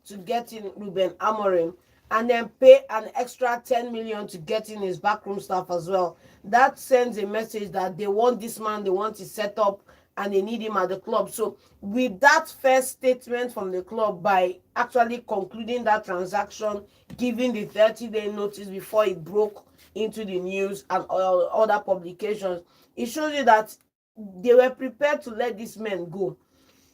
to get in Ruben Amorim, and then pay an extra 10 million to get in his backroom staff as well. That sends a message that they want this man, they want his setup, and they need him at the club. So with that first statement from the club, by actually concluding that transaction, giving the 30-day notice before it broke into the news and other publications, it shows you that they were prepared to let these men go.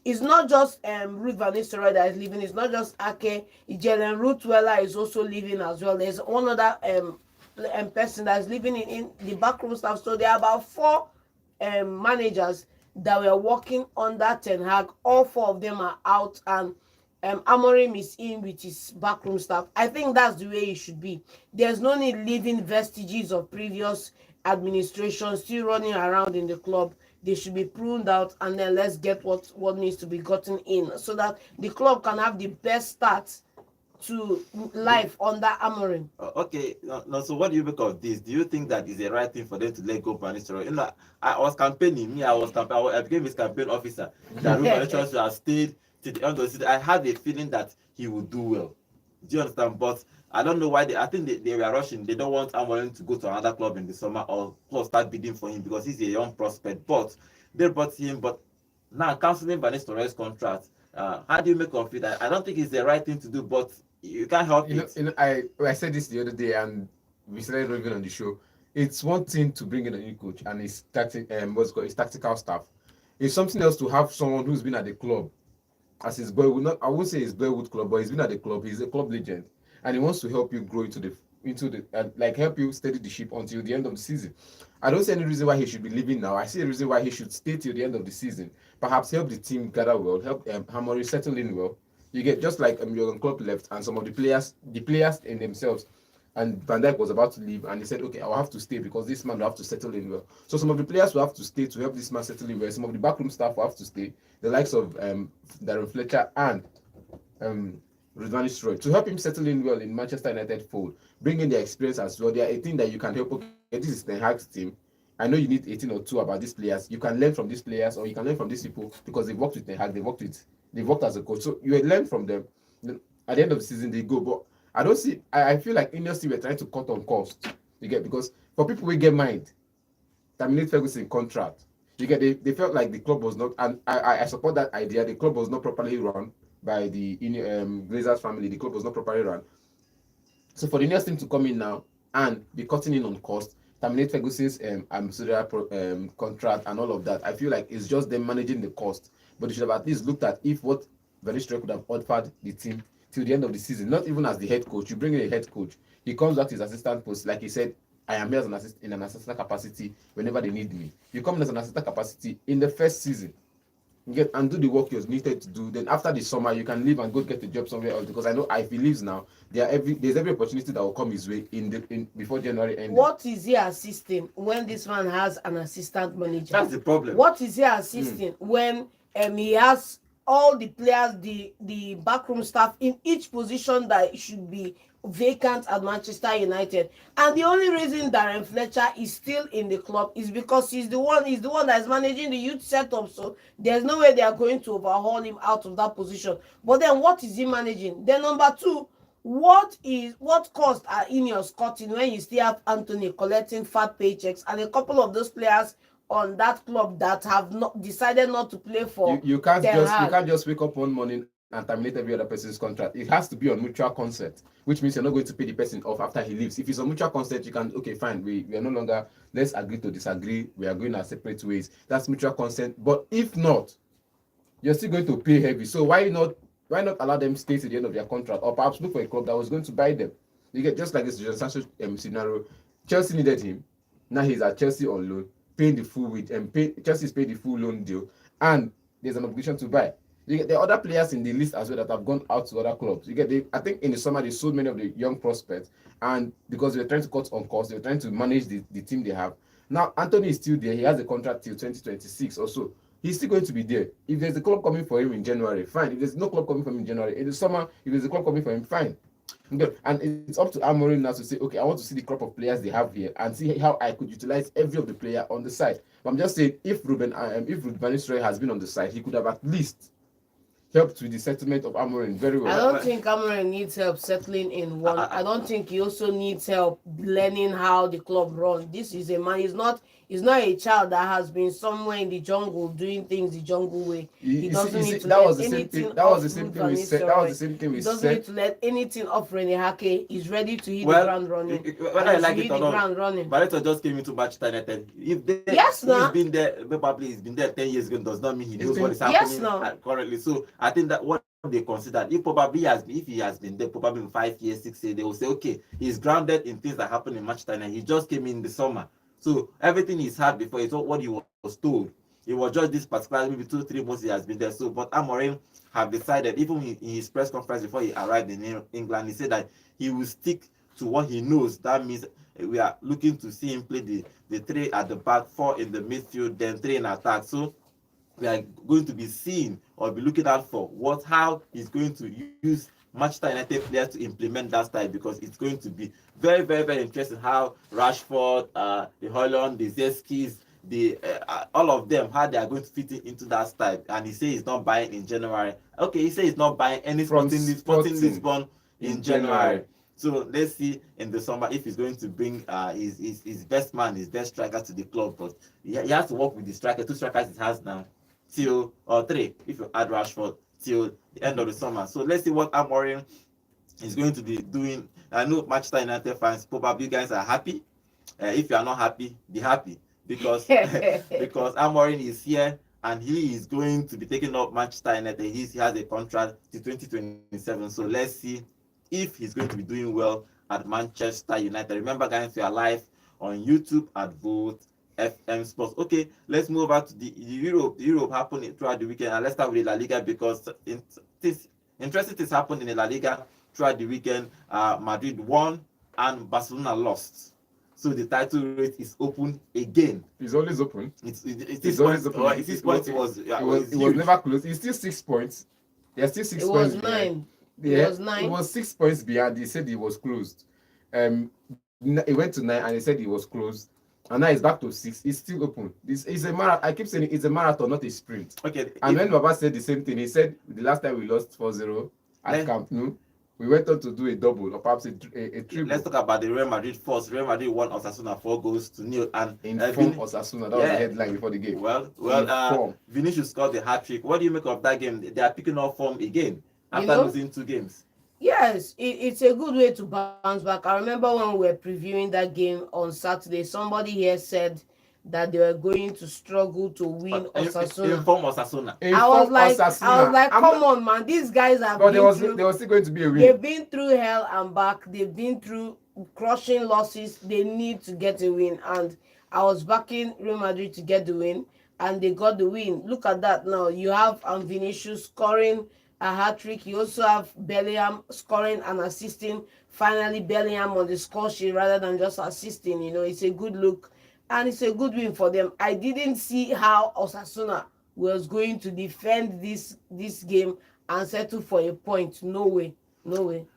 It's not just Ruth Van Nistelrooy that is leaving. It's not just Ake. Jalen Rootweiler is also leaving as well. There's one other person that's living in the backroom staff. So there are about 4 managers that were working under Ten Hag. All 4 of them are out, and Amorim is in with his backroom staff. I think that's the way it should be. There's no need leaving vestiges of previous administration still running around in the club. They should be pruned out, and then let's get what needs to be gotten in, so that the club can have the best start to life under Amorim. Okay, now, so what do you make of this? Do you think that is the right thing for them to let go Van Nistelrooy? You know, I was campaigning. I became his campaign officer. That Ruben Van Nistelrooy should have stayed to the end of the season. I had a feeling that he would do well. Do you understand? But I don't know why I think they were rushing. They don't want Amorim to go to another club in the summer or start bidding for him because he's a young prospect. But they brought him. But now cancelling Van Nistelrooy's contract. How do you make of it? I don't think it's the right thing to do, but you can't help it. I said this the other day, and we started reviewing on the show. It's one thing to bring in a new coach and his tactical staff. It's something else to have someone who's been at the club as his boyhood. I won't say his boyhood club, but he's been at the club. He's a club legend, and he wants to help you grow into the help you steady the ship until the end of the season. I don't see any reason why he should be leaving now. I see a reason why he should stay till the end of the season. Perhaps help the team gather well, help Amorim settle in well. You get just like Jurgen Klopp left, and some of the players in themselves, and Van Dijk was about to leave, and he said, "Okay, I'll have to stay because this man will have to settle in well." So some of the players will have to stay to help this man settle in well. Some of the backroom staff will have to stay, the likes of Darren Fletcher and Ruth Van Nistelrooy, to help him settle in well in Manchester United fold, bring in their experience as well. They are a team that you can help. Okay, this is Ten Hag's team. I know you need 18 or 2 about these players. You can learn from these players, or you can learn from these people because they've worked with Ten Hag, they've worked as a coach. So you learn from them. Then at the end of the season, they go. But I don't see. I feel like Ineos were trying to cut on cost. You get, because for people who get mind, terminate Ferguson contract. You get, they felt like the club was not, and I support that idea. The club was not properly run by the Glazers family. The club was not properly run. So for the Ineos team to come in now and be cutting in on cost, terminate Ferguson's contract and all of that, I feel like it's just them managing the cost. But they should have at least looked at if what Van Nistelrooy could have offered the team till the end of the season, not even as the head coach. You bring in a head coach, he comes back to his assistant post, like he said, I am here as in an assistant capacity whenever they need me. You come in as an assistant capacity in the first season, you get and do the work you're needed to do. Then after the summer, you can leave and go get a job somewhere else, because I know if he leaves now, there's every opportunity that will come his way before January ends. What is he assisting when this man has an assistant manager? That's the problem. What is he assisting when he has all the players, the backroom staff in each position that should be vacant at Manchester United? And the only reason Darren Fletcher is still in the club is because he's the one that is managing the youth setup. So there's no way they are going to overhaul him out of that position. But then what is he managing? Then number 2, what cost are Ineos cutting when you still have Anthony collecting fat paychecks and a couple of those players on that club that have not decided not to play for? You can't just wake up one morning and terminate every other person's contract. It has to be on mutual consent, which means you're not going to pay the person off after he leaves. If it's on mutual consent, you can, okay, fine, we are no longer, let's agree to disagree, we are going our separate ways. That's mutual consent. But if not, you're still going to pay heavy. So why not allow them to stay to the end of their contract, or perhaps look for a club that was going to buy them? You get, just like this Jadon Sancho scenario. Chelsea needed him. Now he's at Chelsea on loan, paying the full wage, and Chelsea's paid the full loan deal, and there's an obligation to buy. You get, there are other players in the list as well that have gone out to other clubs. You get, I think in the summer they sold many of the young prospects, and because they're trying to cut on costs, they're trying to manage the team they have. Now Anthony is still there. He has a contract till 2026 or so. He's still going to be there. If there's a club coming for him in January, fine. If there's no club coming for him in January, in the summer, if there's a club coming for him, fine. Okay. And it's up to Amorim now to say, okay, I want to see the crop of players they have here and see how I could utilize every of the player on the side. But I'm just saying, if Ruben Van Nistelrooy has been on the side, he could have at least helped with the settlement of Amorim very I well. don't think Amorim needs help settling in one. I don't think he also needs help learning how the club runs. This is a man. He's not a child that has been somewhere in the jungle doing things the jungle way. He doesn't need to That learn was the same anything thing. That was off the same Ruud thing van we said. That was the Nistelrooy. same thing we He doesn't need said. to learn anything off Rene Hake. He's ready to hit the Well, ground running. whether I And like he it hit or the not, ground running. Barreto just came into Manchester United. If Yes, he's now. been there, probably he's been there 10 years ago, does not mean he It's knows been- what is Yes, happening now. currently. So I think that what they consider, if he has been there probably in 5 years, 6 years, they will say, okay, he's grounded in things that happen in Manchester United. He just came in the summer. So everything he's had before is not what he was told. It was just this particular maybe 2-3 months he has been there. So, but Amorim have decided, even in his press conference before he arrived in England, he said that he will stick to what he knows. That means we are looking to see him play the 3 at the back, 4 in the midfield, then 3 in attack. So we are going to be seeing or be looking out for how he's going to use Manchester United players to implement that style, because it's going to be very, very, very interesting how Rashford, the Højlund, the Zeskis, all of them, how they are going to fit into that style. And he says he's not buying in January. Okay, he says he's not buying any Sporting Lisbon in January. So let's see in the summer if he's going to bring his best man, his best striker to the club. But he has to work with the striker, 2 strikers he has now, till or 3 if you add Rashford, till the end of the summer. So let's see what Amorim is going to be doing. I know Manchester United fans, probably you guys are happy. If you are not happy, be happy, because because Amorim is here and he is going to be taking up Manchester United. He has a contract to 2027. So let's see if he's going to be doing well at Manchester United. Remember, guys, we are live on YouTube at Vote FM Sports. Okay, let's move over to the Europe. The Europe happened throughout the weekend, and let's start with the La Liga, because interesting things happened in the La Liga throughout the weekend. Madrid won and Barcelona lost. So the title race is open again. It's always open. It's always open. It was never close. It's still 6 points. There's still 6 points. It was 9. Yeah, it was 9. It was 6 points behind. He said it was closed. It went to 9 and he said it was closed. And now it's back to 6. It's still open. It's a marathon. I keep saying it's a marathon, not a sprint. Okay. And when Baba said the same thing, he said the last time we lost 4-0 at Camp Nou, we went on to do a double or perhaps a triple. Let's talk about the Real Madrid first. Real Madrid won Osasuna 4-0. And inform Osasuna. That was the headline before the game. Well, Vinicius scored the hat-trick. What do you make of that game? They are picking up form again after losing 2 games. Yes, it's a good way to bounce back. I remember when we were previewing that game on Saturday, somebody here said that they were going to struggle to win Osasuna. Inform Osasuna. I was like, come on, man, these guys have been through. There was still going to be a win. They've been through hell and back. They've been through crushing losses. They need to get a win, and I was backing Real Madrid to get the win, and they got the win. Look at that now. You have Vinicius scoring a hat-trick. You also have Bellingham scoring and assisting. Finally, Bellingham on the score sheet rather than just assisting. It's a good look and it's a good win for them. I didn't see how Osasuna was going to defend this game and settle for a point. No way.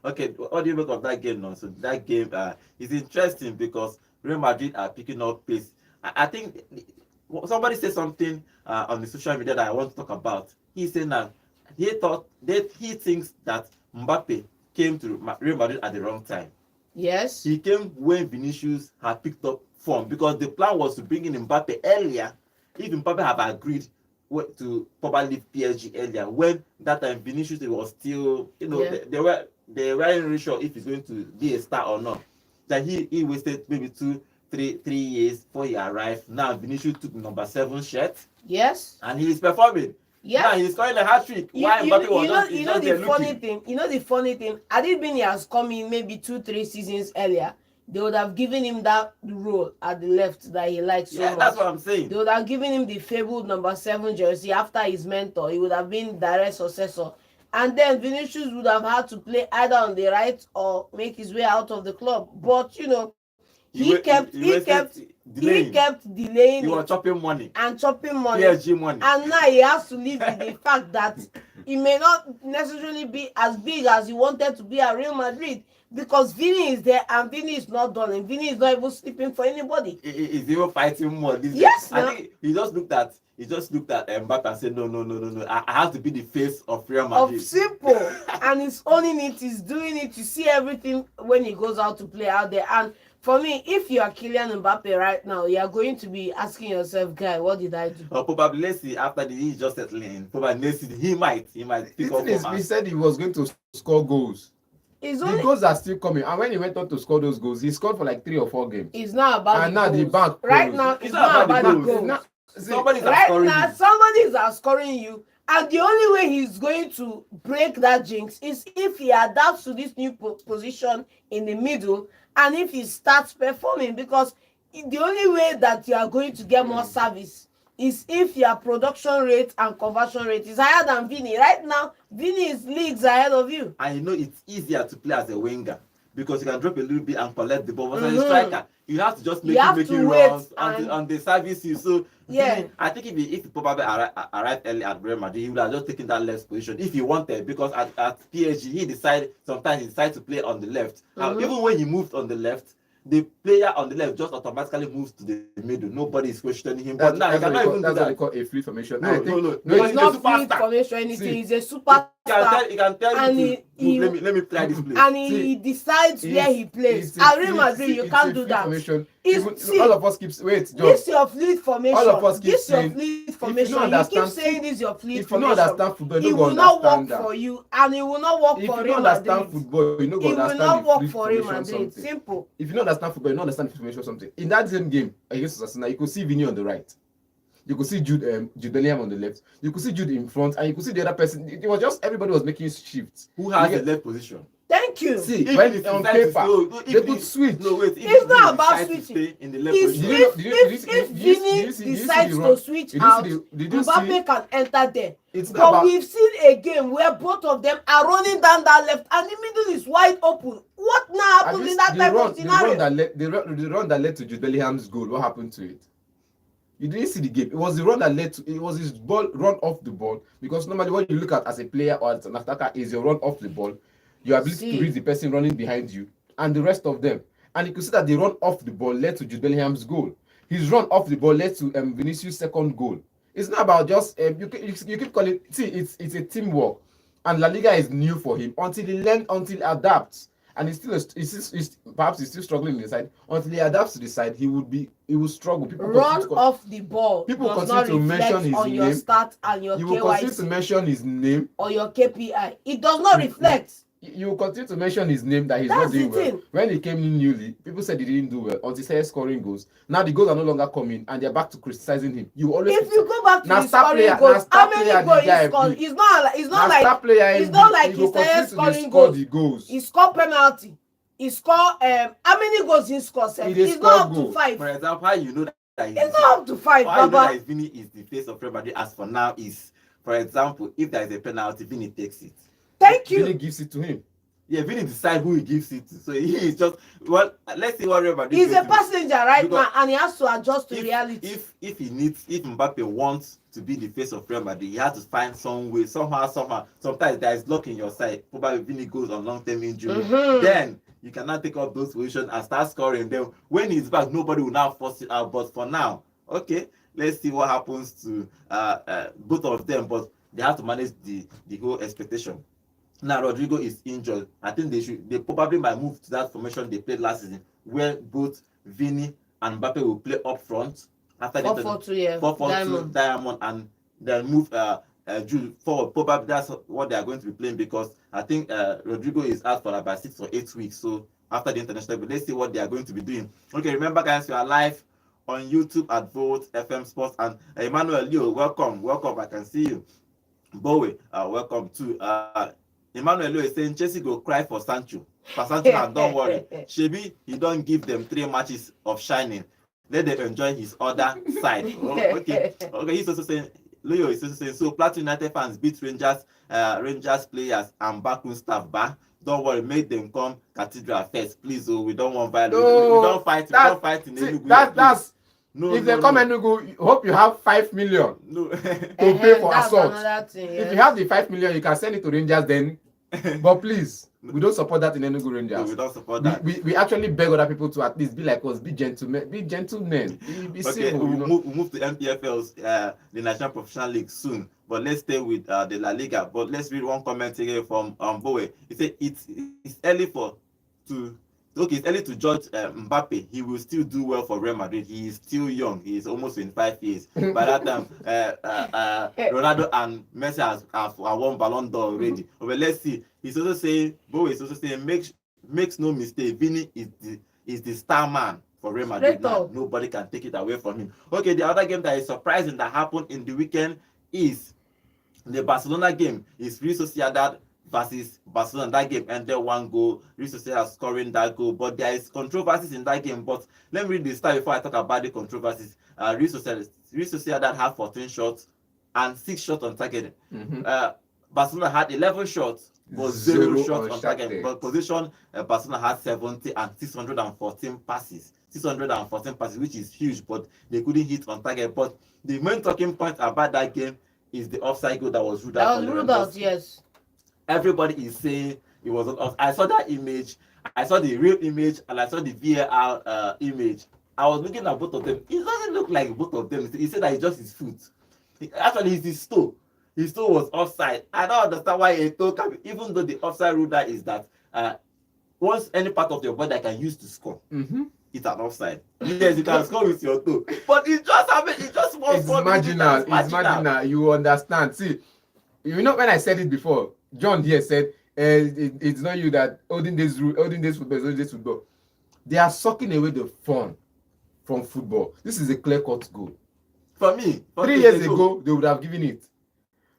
Okay, what do you make of that game now? So that game is interesting because Real Madrid are picking up pace. I think somebody said something on the social media that I want to talk about. He said that he thinks that Mbappe came to Real Madrid at the wrong time. Yes. He came when Vinicius had picked up form, because the plan was to bring in Mbappe earlier. If Mbappe had agreed to probably leave PSG earlier, when that time Vinicius was still, they weren't really sure if he's going to be a star or not. That he wasted maybe 3 years before he arrived. Now Vinicius took number 7 shirt. Yes. And he is performing. Yeah, now he's scoring a hat-trick. Why Mbappe was just the funny thing, had it been he has come in maybe 2-3 seasons earlier, they would have given him that role at the left that he likes so much. That's what I'm saying. They would have given him the fabled number 7 jersey after his mentor. He would have been direct successor. And then Vinicius would have had to play either on the right or make his way out of the club. But he kept delaying. He was chopping money. PSG money. And now he has to live with the fact that he may not necessarily be as big as he wanted to be at Real Madrid, because Vini is there and Vini is not done, and Vini is not even sleeping for anybody. He's even fighting more. Yes, I think he just looked at he just looked at Mbappe and said, no. I have to be the face of Real Of Madrid. simple, and he's owning it, he's doing it. You see everything when he goes out to play out there. And for me, if you are Kylian Mbappe right now, you are going to be asking yourself, guy, what did I do? Or probably, let's see, after he's just settling in, probably next season, he might The pick up thing is, from we us. said he was going to score goals. It's The only goals are still coming, and when he went on to score those goals, he scored for like 3 or 4 games. it's not about And the now the goals. bank Right closed. now, It's it's not not about about the the goals. goals. Now, Somebody's Right scoring now, you. somebody's outscoring you, and the only way he's going to break that jinx is if he adapts to this new position in the middle, and if he starts performing. Because the only way that you are going to get more service is if your production rate and conversion rate is higher than Vini. Right now, Vini is leagues ahead of you. And you know it's easier to play as a winger because you can drop a little bit and collect the ball. But as a striker, you have to just You have make to it wait runs and- and they service you. So Yeah. Vini, I think if he probably arrived early at Real Madrid, he would have just taken that left position if he wanted. Because at PSG, sometimes he decided to play on the left. Even when he moved on the left, the player on the left just automatically moves to the middle. Nobody is questioning him. But now he cannot even do that's what they that. call a free formation. No, I think, no. It's He's a not free superstar. formation or anything. See, He's a superstar. He can tell And you to he- move. Let me try this place. And he decides where he plays. At Real Madrid, you can't do that. See, All of us keep wait, John. This your fleet formation. All of us keep This your saying, fleet formation. don't You keep understand- saying this your fleet if you don't formation. understand football, you It don't will not work understand that. for you, and it will not work If for you Real don't understand Madrid. football, you don't It will understand not the work free for Real formation Madrid. something. Simple. If you don't understand football, you don't understand the formation something. In that same game against Arsenal, you could see Vini on the right. You could see Jude Bellingham on the left. You could see Jude in front, and you could see the other person. It was just everybody was making shifts. Who has You the left position? Thank you. See, If when he on decides to- paper, no, if they he- could switch. No, wait. If It's he not about decides to switching. stay in the left It's position. if Vini decides to switch out, Mbappe can enter there. It's not But about- we've seen a game where both of them are running down that left, and the middle is wide open. What now happens in that type of scenario? The run that led to Jude Bellingham's goal. What happened to it? You didn't see the game. It was the run that led to. It was his ball run off the ball. Because normally, what you look at as a player or as an attacker is your run off the ball, your ability to read the person running behind you, and the rest of them. And you could see that the run off the ball led to Jude Bellingham's goal. His run off the ball led to Vinicius' second goal. It's not about just you keep calling. See, it's a teamwork, and La Liga is new for him until he adapts. And perhaps he's still struggling in the side. Until he adapts to the side, he will struggle. People Run off the ball. People does continue not to mention reflect his on your name. stat and your You will continue to KYC mention his name. or your KPI. It does not reflect. You will continue to mention his name that he's That's not doing the well. thing. When he came in newly, people said he didn't do well until he started scoring goals. Now the goals are no longer coming and they're back to criticizing him. You always If you go back to Now the star scoring player- goals, now star how many player goals the guy he scored? be. It's not like star player it's not like he he will started continue to scoring score goals. the goals. He scored penalty. He scored how many goals he scored? He dey It's score not up to goal. 5. For example, how you know that It's not up to 5, how you know Baba. that Vini is the face of Real Madrid as for now is, for example, if there is a penalty, Vini takes it. Thank Vini you. gives it to him. Yeah, Vini decides who he gives it to. So he is just, well, let's see what Real Madrid He's is a going to do. passenger right Because now, and he has to adjust to reality. If Mbappe wants to be the face of Real Madrid, he has to find some way, somehow. Sometimes there is luck in your side. Probably Vini goes on long-term injury. Then you cannot take up those positions and start scoring. Then when he's back, nobody will now force it out. But for now, okay, let's see what happens to both of them. But they have to manage the whole expectation. Now Rodrigo is injured. I think they probably might move to that formation they played last season, where both Vini and Mbappe will play up front after the 4-4-2, Diamond, and then move Jude forward. Probably that's what they are going to be playing, because I think Rodrigo is out for about 6 or 8 weeks. So after the international, but let's see what they are going to be doing. Okay, remember guys, we are live on YouTube at Volt FM Sports, and Emmanuel Leo, welcome. I can see you. Bowie, welcome too. Emmanuel Leo is saying Chelsea go cry for Sancho. And don't worry. Shebi, he don't give them 3 matches of shining. Let them enjoy his other side. Okay. He's also saying, Leo is also saying, so Plateau United fans beat Rangers players and backroom staff back. Don't worry, make them come Cathedral first, please. Oh, we don't want violence. No, we don't fight. We don't fight in Enugu. That's no. If they come Enugu, hope you have 5 million No. to pay for that's assault. another thing, yes. If you have the 5 million, you can send it to Rangers. Then But please, we don't support that in Enugu No, Rangers. we don't support that. We actually beg other people to at least be like us, be gentlemen, be Okay, civil. we'll move to Npfl's the National Professional League soon, but let's stay with the La Liga. But let's read one comment here from Bowe. He said it's early to it's early to judge Mbappe. He will still do well for Real Madrid. He is still young. He is almost 25 years. By that time, Ronaldo and Messi have won Ballon d'Or already. But let's see. He's also saying, Bowe is also saying, makes no mistake, Vini is the star man for Real Madrid now. Nobody can take it away from him. Okay, the other game that is surprising that happened in the weekend is the Barcelona game. Is Real Sociedad versus Barcelona. That game ended 1-goal. Real Sociedad scoring that goal, but there is controversies in that game. But let me read the start before I talk about the controversies. Real Sociedad had 14 shots and 6 shots on target. Barcelona had 11 shots but 0 shots on target. But position, Barcelona had 70 and 614 passes. 614 passes, which is huge, but they couldn't hit on target. But the main talking point about that game is the offside goal that was ruled out. That was ruled out, yes. Everybody is saying it was off. I saw that image, I saw the real image, and I saw the VAR image. I was looking at both of them. It doesn't look like both of them. He said that it's just his foot. Actually, it's his toe. His toe was offside. I don't understand why a toe can be, even though the offside rule that is that once any part of your body that can use to score, it's an offside. Yes, you can score with your toe, but it just happened. It just was. It's marginal. It's marginal. You understand? See, you know when I said it before, John here said it's not you that holding this football. They are sucking away the fun from football. This is a clear-cut goal. For me, 3 years ago, they would have given it.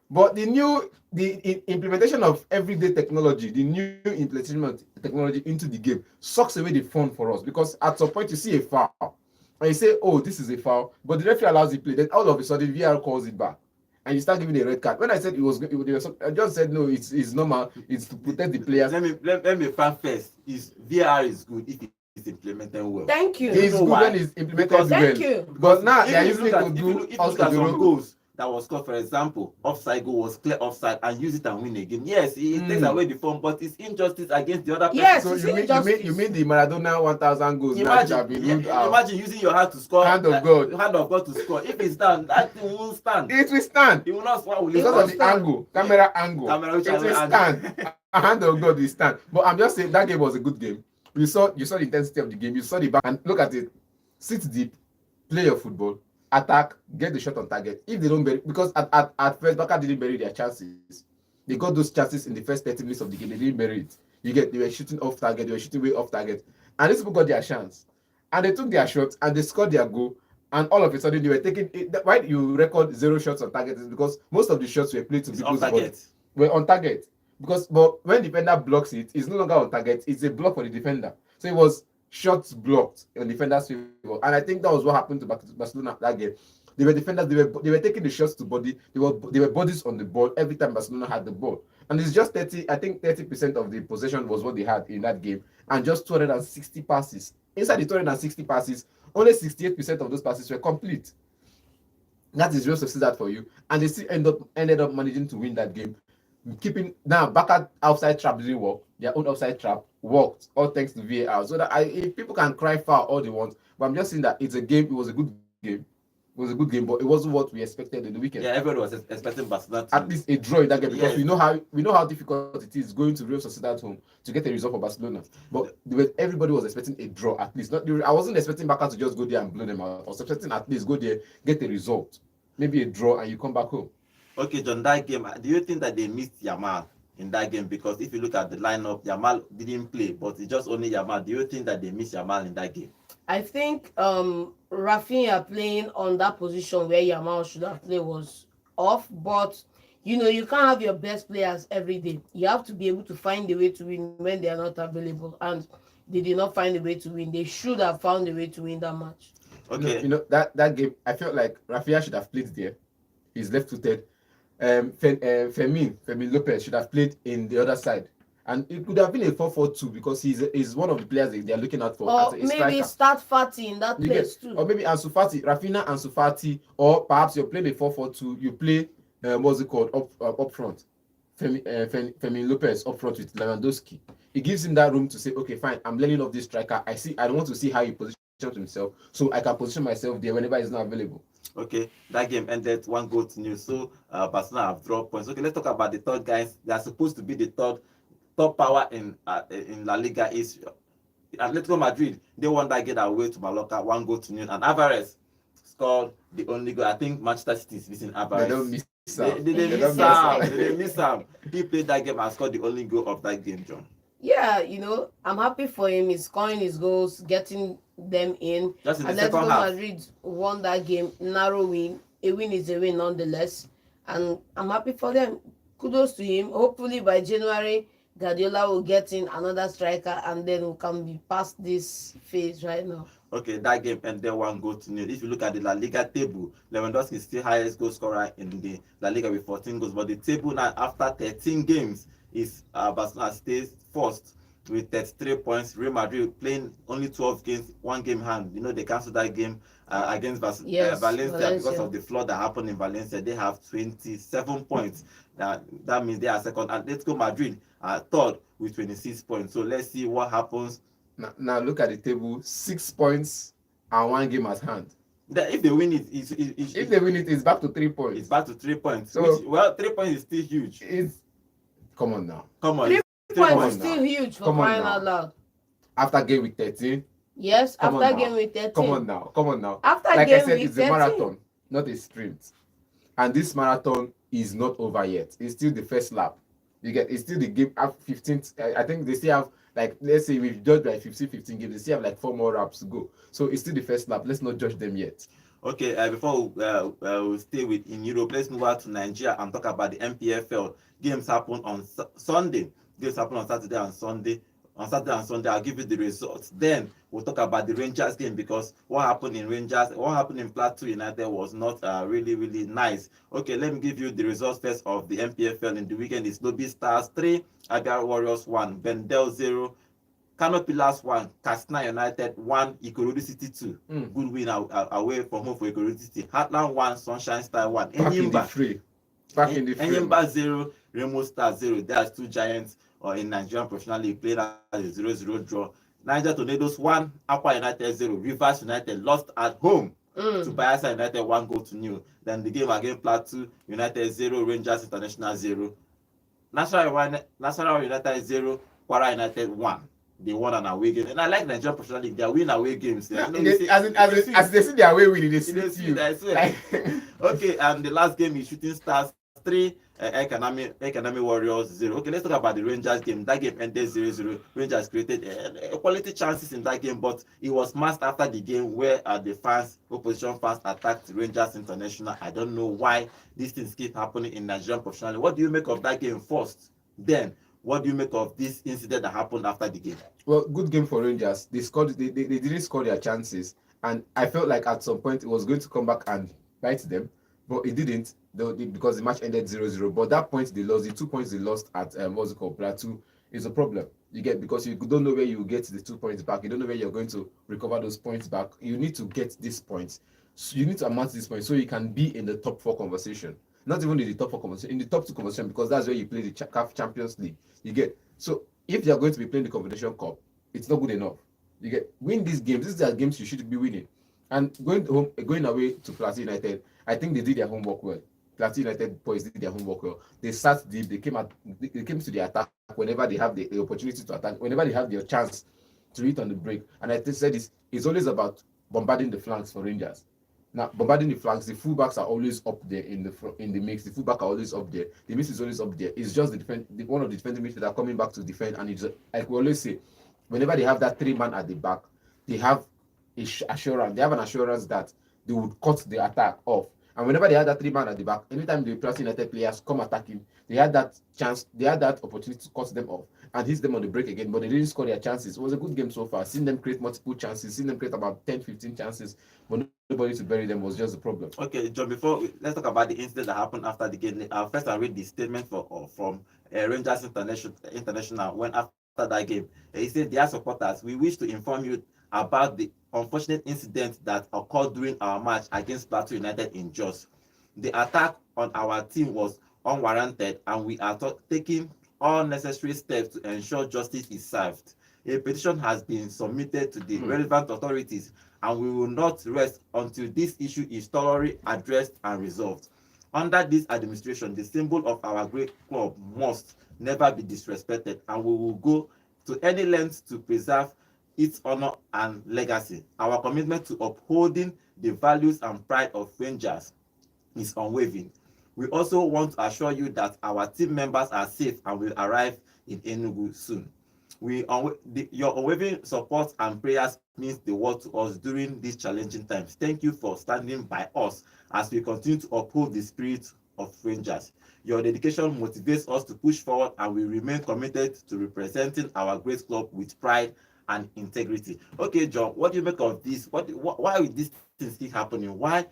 But the implementation of everyday technology, the new implementation of technology into the game sucks away the fun for us, because at some point you see a foul and you say, oh, this is a foul, but the referee allows it play. Then all of a sudden, VR calls it back and you start giving a red card. When I said I just said no, it's normal. It's to protect the players. Let me find first. VR is good if it's implemented well. Thank you. It's good when it's implemented well. Thank you. But now they are using it to do some goals that was scored, for example, offside goal was clear offside, and use it and win again. Yes, it takes away the fun, but it's injustice against the other person. Yes, so you mean the Maradona 1,000 goals? Imagine using your hand to score. Hand of God. Hand of God to score. If it's done, that thing won't stand. It will stand. It will not score. Because of the angle, camera angle. It will stand. A hand of God will stand. But I'm just saying that game was a good game. You saw the intensity of the game. You saw the back, and look at it. Sit deep, play your football, attack, get the shot on target. If they don't bury, because at first Barca didn't bury their chances. They got those chances in the first 30 minutes of the game. They didn't bury it. They were shooting off target. They were shooting way off target, and these people got their chance, and they took their shots and they scored their goal. And all of a sudden they were taking it. Why you record 0 shots on target is because most of the shots were played to people's bodies. Were on target. But when defender blocks it, it's no longer on target. It's a block for the defender. So it was shots blocked on defender's favor, and I think that was what happened to Barcelona that game. They were defenders. They were taking the shots to body. They were bodies on the ball every time Barcelona had the ball, and it's just 30. I think 30% of the possession was what they had in that game, and just 260 passes. Inside the 260 passes, only 68% of those passes were complete. That is real success for you, and they still ended up managing to win that game. Keeping now back at outside trap didn't work. Their own outside trap worked, all thanks to VAR. So that if people can cry foul all they want, but I'm just saying that it's a game. It was a good game. It was a good game, but it wasn't what we expected in the weekend. Yeah, everybody was expecting Barcelona at least a draw in that game, because we know how difficult it is going to Real Sociedad home to get a result for Barcelona. But everybody was expecting a draw at least. I wasn't expecting Barca to just go there and blow them out. I was expecting at least go there, get a result, maybe a draw, and you come back home. Okay, John, that game, do you think that they missed Yamal in that game? Because if you look at the lineup, Yamal didn't play, but it's just only Yamal. Do you think that they missed Yamal in that game? I think Rafinha playing on that position where Yamal should have played was off, but you can't have your best players every day. You have to be able to find a way to win when they are not available, and they did not find a way to win. They should have found a way to win that match. Okay. That game, I felt like Rafinha should have played there. He's left-footed. Fermin Lopez should have played in the other side, and it could have been a 4-4-2 because he's one of the players they are looking out for. Or maybe start Fati in that place too. Or maybe Ansu Fati, Rafinha, Ansu Fati, or perhaps you're playing a 4-4-2. You play what's it called up front. Femi Lopez up front with Lewandowski. It gives him that room to say, okay, fine, I'm learning off this striker. I want to see how he positions himself, so I can position myself there whenever he's not available. Okay, that game ended 1-0. So Barcelona have dropped points. Okay, let's talk about the third guys. They are supposed to be the third top power in La Liga is Atletico Madrid. They won that game away to Mallorca 1-0, and Alvarez scored the only goal. I think Manchester City is missing Alvarez. They don't miss They out. miss out. They miss out. He played that game and scored the only goal of that game, John. Yeah, I'm happy for him. He's scoring his goals, getting them in. Just in the Atletico second half. Madrid won that game. Narrow win. A win is a win nonetheless. And I'm happy for them. Kudos to him. Hopefully by January, Guardiola will get in another striker and then we can be past this phase right now. Okay, that game ended 1-0. If you look at the La Liga table, Lewandowski is still highest goal scorer in the La Liga with 14 goals. But the table now, after 13 games, is Barcelona stays first with 33 points. Real Madrid playing only 12 games, one game hand. They cancelled that game against Valencia because of the flood that happened in Valencia. They have 27 points. That means they are second. Atletico Madrid are third with 26 points. So let's see what happens. Now look at the table: 6 points and one game at hand. If they win it, if they win it, it's back to 3 points. It's back to 3 points. So, 3 points is still huge. Come on now. Come on. 3 points is now. still huge for crying out loud. After game week 13. Yes, after game week 13. Come on now. After like game I said, week it's 13. a marathon, not a sprint. And this marathon is not over yet. It's still the first lap. It's still the game at 15th. I think they still have, like, let's say we've judged like 15 games. They still have like 4 more laps to go. So it's still the first lap. Let's not judge them yet. Okay, before we stay in Europe, let's move out to Nigeria and talk about the Npfl. Games happen on Sunday. Games happen on Saturday and Sunday. On Saturday and Sunday, I'll give you the results. Then we'll talk about the Rangers game, because what happened in Plateau United was not really, really nice. Okay, let me give you the results first of the Npfl in the weekend. It's Lobby Stars 3, Abia Warriors 1, Bendel 0, Kano Pillars 1, Katsina United 1, Ikorodu City 2. Good win away from home for Ikorodu City. Heartland 1, Sunshine Star 1. Back in the fray. Enyimba 0, Remo Star 0. There's 2 giants in Nigerian Professional League played as a 0-0 draw. Niger Tornadoes 1, Aqua United 0. Rivers United lost at home to Bayelsa United 1-0. Then the game against Plateau United 0, Rangers International 0. National United 0, Kwara United 1. They won an away game. And I like Nigerian Professional League. They win away games. As they see their away win, they see you. Okay, and the last game is Shooting Stars 3, Economy Warriors 0. Okay, let's talk about the Rangers game. That game ended 0-0. Rangers created quality chances in that game, but it was masked after the game where the opposition fans attacked Rangers International. I don't know why these things keep happening in Nigerian Professional League. What do you make of that game first? Then, what do you make of this incident that happened after the game? Well, good game for Rangers. They scored. They didn't score their chances, and I felt like at some point it was going to come back and bite them, but it didn't. Because the match ended 0-0. But that point they lost, the 2 points they lost at Plateau is a problem. You get, because you don't know where you get the 2 points back. You don't know where you're going to recover those points back. You need to get these points. So you need to amount these points so you can be in the top 4 conversation. Not even in the top 4 conversation, in the top 2 conversation, because that's where you play the CAF Champions League. You get, so if you're going to be playing the Confederation Cup, it's not good enough. You get, win these games. These are games you should be winning. And going away to Plateau United, I think they did their homework well. Plateau United boys did their homework well. They sat deep. They came to the attack whenever they have the opportunity to attack. Whenever they have their chance to hit on the break. And I said it's always about bombarding the flanks for Rangers. Now, bombarding the flanks, the fullbacks are always up there in the mix. The fullback are always up there. The mix is always up there. It's just one of the defending midfielders are coming back to defend. And it's like we always say, whenever they have that 3-man at the back, they have assurance. They have an assurance that they would cut the attack off. And whenever they had that 3-man at the back, anytime the Plateau United players come attacking, they had that chance, they had that opportunity to cut them off and hit them on the break again, but they didn't score their chances. It was a good game so far. Seeing them create multiple chances, seeing them create about 10-15 chances, but nobody to bury them was just the problem. Okay, John, let's talk about the incident that happened after the game. First, I'll read the statement from Rangers International when after that game. He said, "Dear supporters, we wish to inform you about the unfortunate incident that occurred during our match against Plateau United in Jos. The attack on our team was unwarranted, and we are taking all necessary steps to ensure justice is served. A petition has been submitted to the relevant authorities, and we will not rest until this issue is thoroughly addressed and resolved. Under this administration, the symbol of our great club must never be disrespected, and we will go to any length to preserve its honor and legacy. Our commitment to upholding the values and pride of Rangers is unwavering. We also want to assure you that our team members are safe and will arrive in Enugu soon. Your unwavering support and prayers means the world to us during these challenging times. Thank you for standing by us as we continue to uphold the spirit of Rangers. Your dedication motivates us to push forward, and we remain committed to representing our great club with pride and integrity. Okay, John, what do you make of this? Why will these things keep happening? Why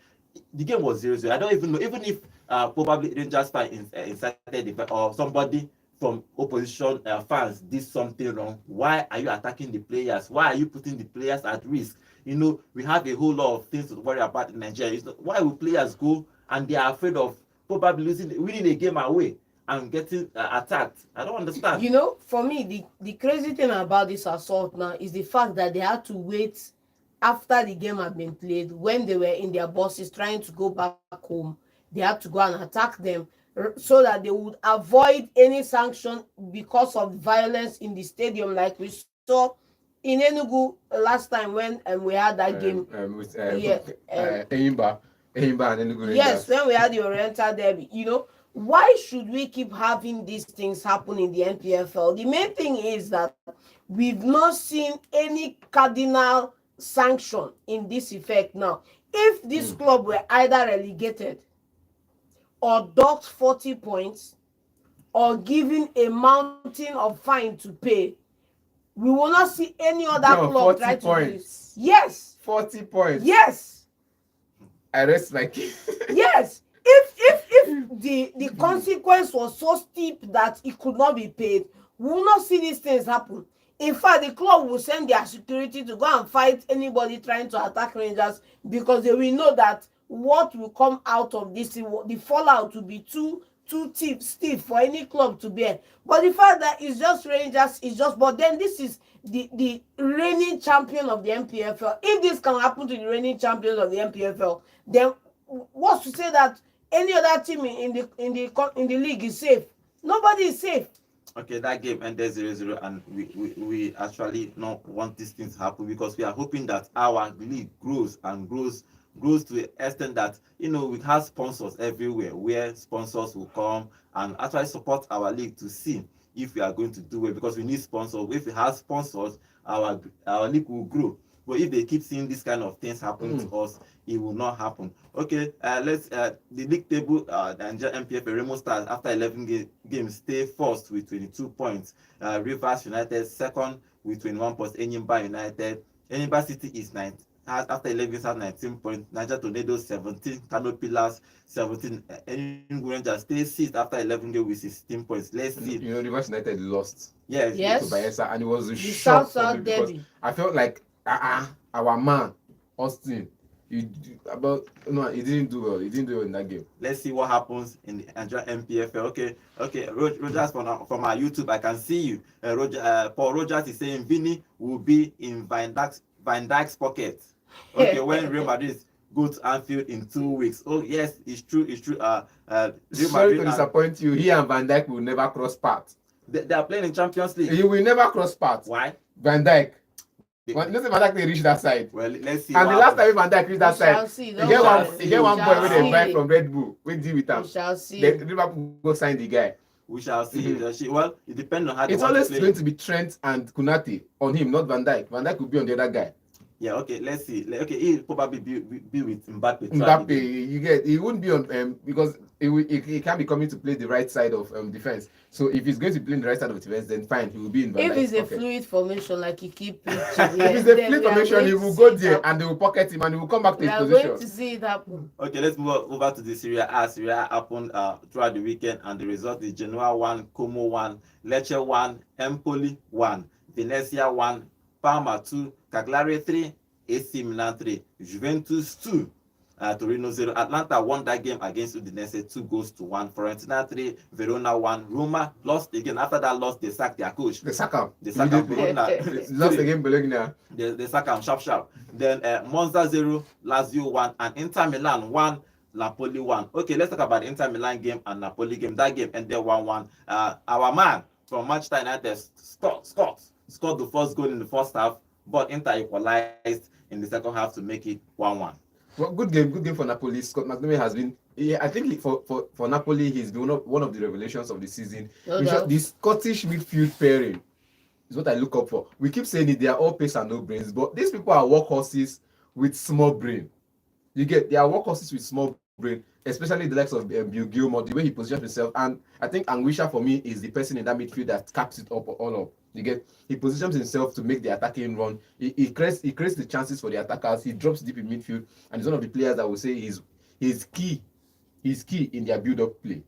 the game was 0-0? I don't even know. Even if probably Rangers fan incited or somebody from opposition fans did something wrong, why are you attacking the players? Why are you putting the players at risk? You know, we have a whole lot of things to worry about in Nigeria. Why will players go and they are afraid of probably winning a game away and getting attacked? I don't understand. You know, for me, the crazy thing about this assault now is the fact that they had to wait after the game had been played, when they were in their buses trying to go back home. They had to go and attack them so that they would avoid any sanction because of violence in the stadium, like we saw in Enugu last time when we had that game with Enyimba and Enugu Rangers. Yes, when we had the Oriental Derby. You know, why should we keep having these things happen in the Npfl? The main thing is that we've not seen any cardinal sanction in this effect now. If this club were either relegated or docked 40 points or given a mountain of fine to pay, we will not see any other club try to do this. Yes. 40 points. Yes. I rest like yes. If the consequence was so steep that it could not be paid, we will not see these things happen. In fact, the club will send their security to go and fight anybody trying to attack Rangers, because they will know that what will come out of this, the fallout will be too stiff for any club to bear. But the fact that it's just Rangers is just, but then this is the reigning champion of the Npfl. If this can happen to the reigning champions of the Npfl, then what's to say that any other team in the league is safe? Nobody is safe. Okay, that game ended 0-0, and we actually not want these things to happen, because we are hoping that our league grows to the extent that, you know, we have sponsors everywhere, where sponsors will come and actually support our league to see if we are going to do it, because we need sponsors. If we have sponsors, our league will grow. But if they keep seeing this kind of things happen to us, it will not happen. Okay, let's the league table. The Nigerian Npfl Remo Stars, after 11 games, stay first with 22 points. Rivers United second with 21 points. Enyimba United. Enyimba City is 9. After 11 games, have 19 points. Niger Tornadoes 17. Kano Pillars 17. Enugu Rangers stay 6th after 11 games with 16 points. Let's see. You know, Rivers United lost. Yes. To Bayelsa, and it was a The shock for me because Derby. I felt like our man Austin, he didn't do well. He didn't do well in that game. Let's see what happens in the Nigerian Npfl. Okay. Rogers from our YouTube, I can see you. Paul Rogers is saying Vini will be in Van Dijk's pocket. Okay, when Real Madrid go to Anfield in 2 weeks. Oh yes, it's true. Real Sorry to disappoint you. He and Van Dijk will never cross paths. They are playing in Champions League. He will never cross paths. Why? Van Dijk. Let's say Van Dijk they reach that side. Well, let's see. And the last time Van Dijk reached that side, he get one boy with a bike from Red Bull. We deal with him. We shall see. The Liverpool go sign the guy. We shall see. Well, it depends on how. It's always going to be Trent and Konate on him, not Van Dijk. Van Dijk will be on the other guy. Yeah, okay, let's see. Okay, he'll probably be with Mbappe. He wouldn't be on because he can't be coming to play the right side of defense. So if he's going to play the right side of defense, then fine, he will be in Van Dijk. If it's a fluid formation, like he keep preaching, if it's a fluid formation, he will go there and they will pocket him and he will come back to his position. We are going to see it happen. Okay, let's move over to the Serie A. Serie A happened throughout the weekend, and the result is Genoa 1, Como 1, Lecce 1, Empoli 1, Venezia 1, Parma 2, Cagliari 3, AC Milan 3, Juventus 2. Torino 0. Atlanta won that game against Udinese 2-1. Fiorentina 3, Verona 1. Roma lost again. After that loss, they sacked their coach. The sack him. They sacked him. Immediately. Verona Lost 3. again Bologna. They sack him sharp. Then Monza 0, Lazio 1, and Inter Milan 1, Napoli 1. Okay, let's talk about the Inter Milan game and Napoli game. That game ended 1-1. Our man from Manchester United scored the first goal in the first half, but Inter equalized in the second half to make it 1-1. Well, good game for Napoli. Scott McTominay has been, I think for Napoli, he's been one of the revelations of the season. The Scottish midfield pairing is what I look up for. We keep saying it, they are all pace and no brains, but these people are workhorses with small brain. They are workhorses with small brain, especially the likes of Bill Gilmore, the way he positions himself. And I think Anguisha for me is the person in that midfield that caps it up all up. He positions himself to make the attacking run. He creates the chances for the attackers. He drops deep in midfield, and he's one of the players that will say he's key in their build-up play.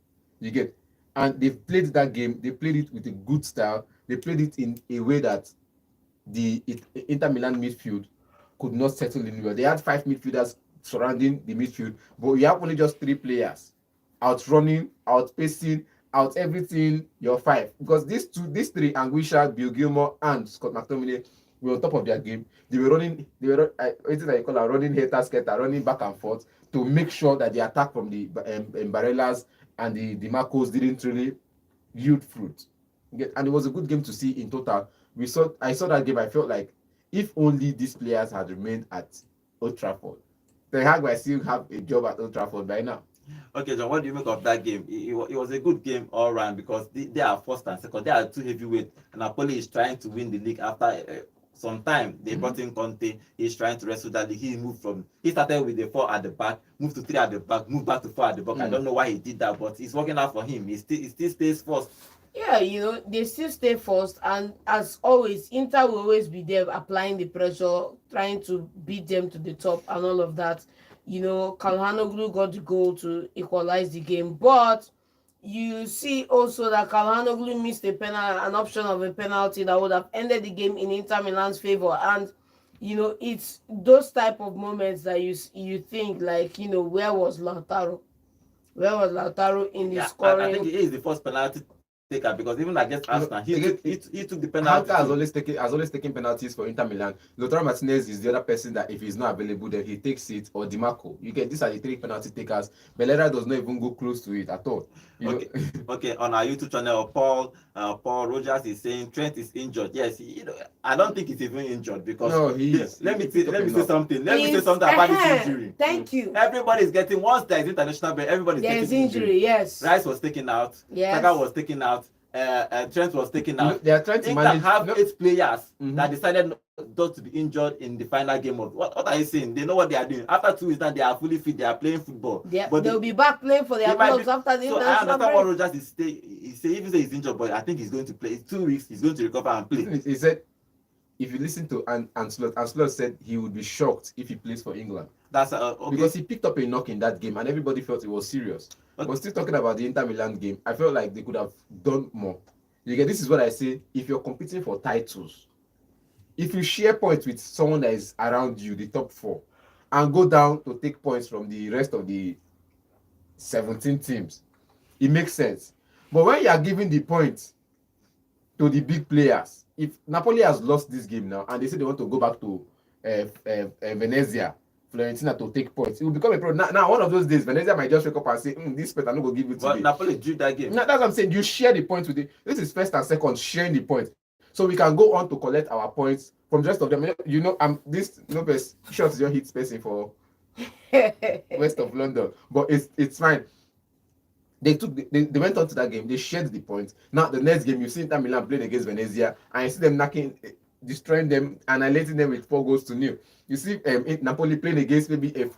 And they've played that game. They played it with a good style. They played it in a way that the Inter Milan midfield could not settle in well. They had 5 midfielders surrounding the midfield, but you have only just 3 players outrunning, outpacing, out everything your 5, because these 3, Anguisha, Bill Gilmore, and Scott McTominay, were on top of their game. They were running hater-skater, running back and forth to make sure that the attack from the Barellas and the Marcos didn't really yield fruit. And it was a good game to see in total. I saw that game. I felt like if only these players had remained at Old Trafford, Ten Hag might still have a job at Old Trafford by now. Okay, John, what do you make of that game? It was a good game all around because they are first and second. They are 2 heavyweights. Napoli is trying to win the league after some time. They brought in Conte. He's trying to wrestle that league. He started with the 4 at the back, moved to 3 at the back, moved back to 4 at the back. I don't know why he did that, but it's working out for him. He still stays first. Yeah, they still stay first, and as always, Inter will always be there applying the pressure, trying to beat them to the top and all of that. Calhanoglu got the goal to equalize the game, but you see also that Calhanoglu missed an option of a penalty that would have ended the game in Inter Milan's favor. And it's those type of moments that you think like, where was Lautaro? Where was Lautaro in the scoring? I think he is the first penalty taker, because even against Arsenal, he took the penalty. Has always taken penalties for Inter Milan. Lautaro Martinez is the other person that if he's not available, then he takes it, or Di Marco. These are the 3 penalty takers. Belera does not even go close to it at all. Okay. On our YouTube channel, Paul Rogers is saying Trent is injured. Yes, I don't think he's even injured, because no, he is. Let me say something. Let me say something about his injury. Thank you. Everybody is getting, once there is international break, everybody is getting injury. Yes. Rice was taken out. Yes. Saka was taken out. Trent was taken out. They are trying to manage. Have 8 players that decided not to be injured in the final game. What are you saying? They know what they are doing. After 2 weeks, now they are fully fit. They are playing football. They'll be back playing for their clubs after the international break. I understand what Rogers is saying. Even though he's injured, but I think he's going to play. It's 2 weeks. He's going to recover and play. He said, if you listen to Ancelotti said he would be shocked if he plays for England. That's okay. Because he picked up a knock in that game, and everybody felt it was serious. Okay. But still talking about the Inter Milan game, I felt like they could have done more. This is what I say: if you're competing for titles, if you share points with someone that is around you, the top 4, and go down to take points from the rest of the 17 teams, it makes sense. But when you are giving the points to the big players, if Napoli has lost this game now and they say they want to go back to Venezia, Fiorentina to take points, it will become a problem. Now, one of those days, Venezia might just wake up and say, this bet I'm not going to give it to you. But Napoli drew that game. Now, that's what I'm saying. You share the points with it. This is first and second sharing the points. So we can go on to collect our points from the rest of them. This shot is your hit spacing for west of London. But it's fine. They went on to that game. They shared the points. Now, the next game, you see Inter Milan playing against Venezia, and you see them destroying them, annihilating them with 4-0. You see Napoli playing against maybe a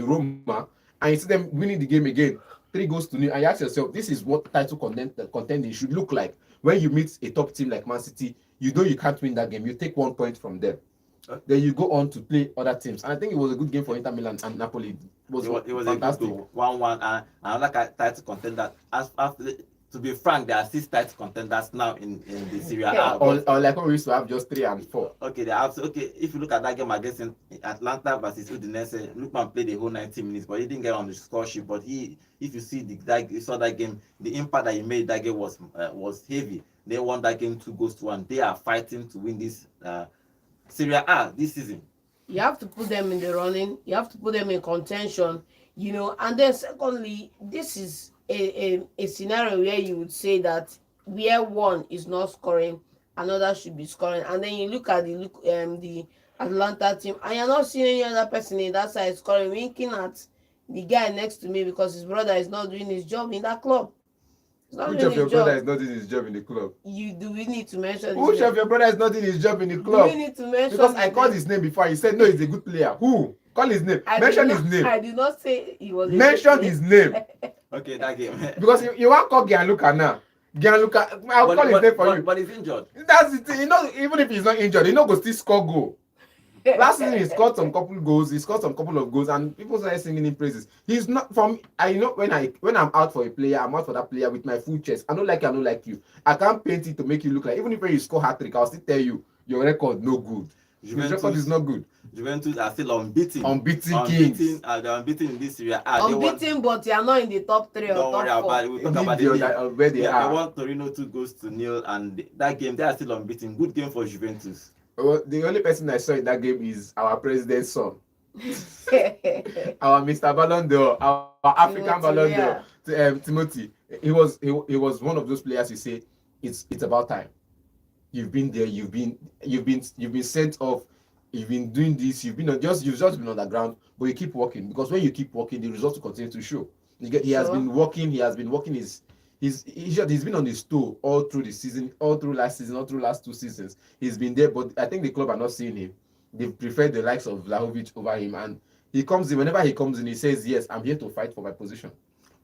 Roma, and you see them winning the game again, 3-0. And you ask yourself, this is what title contending should look like. When you meet a top team like Man City, you can't win that game. You take 1 point from them. Then you go on to play other teams. And I think it was a good game for Inter Milan and Napoli. It was fantastic. A good goal, 1-1, and another title contender. to be frank, there are 6 title contenders now in the Serie A. Or like when we used to have just 3 and 4. Okay, they have. Okay, if you look at that game against Atlanta versus Udinese, Lookman played the whole 90 minutes, but he didn't get on the score sheet. But if you see you saw that game, the impact that he made that game was heavy. They won that game 2-1. They are fighting to win this Serie A this season. You have to put them in the running. You have to put them in contention. And then secondly, this is a scenario where you would say that where one is not scoring, another should be scoring. And then you look at the Atlanta team, and you're not seeing any other person in that side scoring, winking at the guy next to me because his brother is not doing his job in that club. Which of your brother is not doing his job in the club? Do we need to mention Which of your brother is not doing his job in the club? Do we need to mention because I called his name before. He said no, he's a good player. Who? Call his name. Mention his name. I did not say he was. Mention his name. Okay, that game. Because you want to call Gianluca now. Gianluca, I'll call his name for you. But he's injured. That's the thing. Even if he's not injured, go still score goal. Last season he scored some couple goals. He scored some couple of goals, and people started singing him praises. He's not from. I know when I'm out for a player, I'm out for that player with my full chest. I don't like you. I can't paint it to make you look like. Even if you score hat-trick, I'll still tell you your record no good. Your record is not good. Juventus are still unbeaten. Unbeaten kings. They're unbeaten in this Serie A. Unbeaten, but they are not in the top 3 or top 4. Don't worry about it. We'll talk about it. Where they are. They won Torino 2-0, and that game they are still unbeaten. Good game for Juventus. Well, the only person I saw in that game is our president's son. Our Mr. Ballon d'Or, our African Ballon d'Or, Timothy. He was one of those players you say it's about time. You've been there, you've been sent off, you've been doing this, you've just been on the ground, but you keep working, because when you keep working, the results will continue to show. He has been working he's been on his toe all through the season, all through last season, all through last 2 seasons. He's been there, but I think the club are not seeing him. They prefer the likes of Vlahovic over him, and he comes in. Whenever he comes in, he says, yes, I'm here to fight for my position.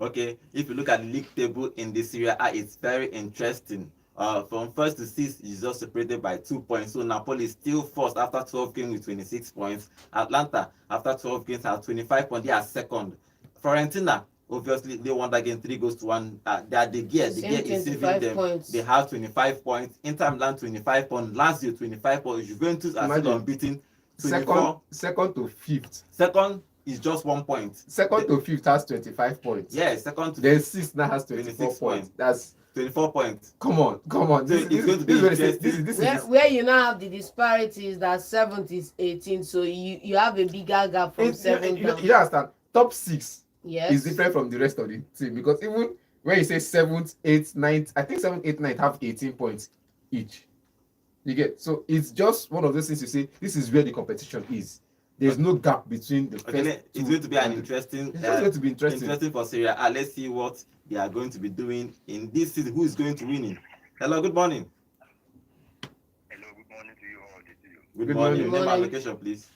Okay, if you look at the league table in the Serie A, it's very interesting. From 1st to 6th is just separated by 2 points. So Napoli is still first after 12 games with 26 points. Atlanta, after 12 games, has 25 points. They are second. Fiorentina, obviously, they won that game 3-1. They are the gear. The gear is saving them. Points. They have 25 points. Inter Milan 25 points. Lazio 25 points. Juventus are still unbeaten. 24. Second to 5th. Second is just 1 point. Second to 5th has 25 points. Yeah, second to then 6th now has 24 points. That's 24 points. Come on. This is where you now have the disparities that 7th is 18, so you have a bigger gap from 7th. You understand? Top 6 yes is different from the rest of the team, because even when you say 7th, 8th, 9th, I think 7th, 8th, 9th have 18 points each. You get? So it's just one of those things you say, this is where the competition is. There's no gap between the first it's going to be an interesting. It's going to be interesting for Serie A. Let's see what they are going to be doing in this season. Who is going to win it? Hello, good morning. Hello, good morning to you all. Good morning. Name and location, please.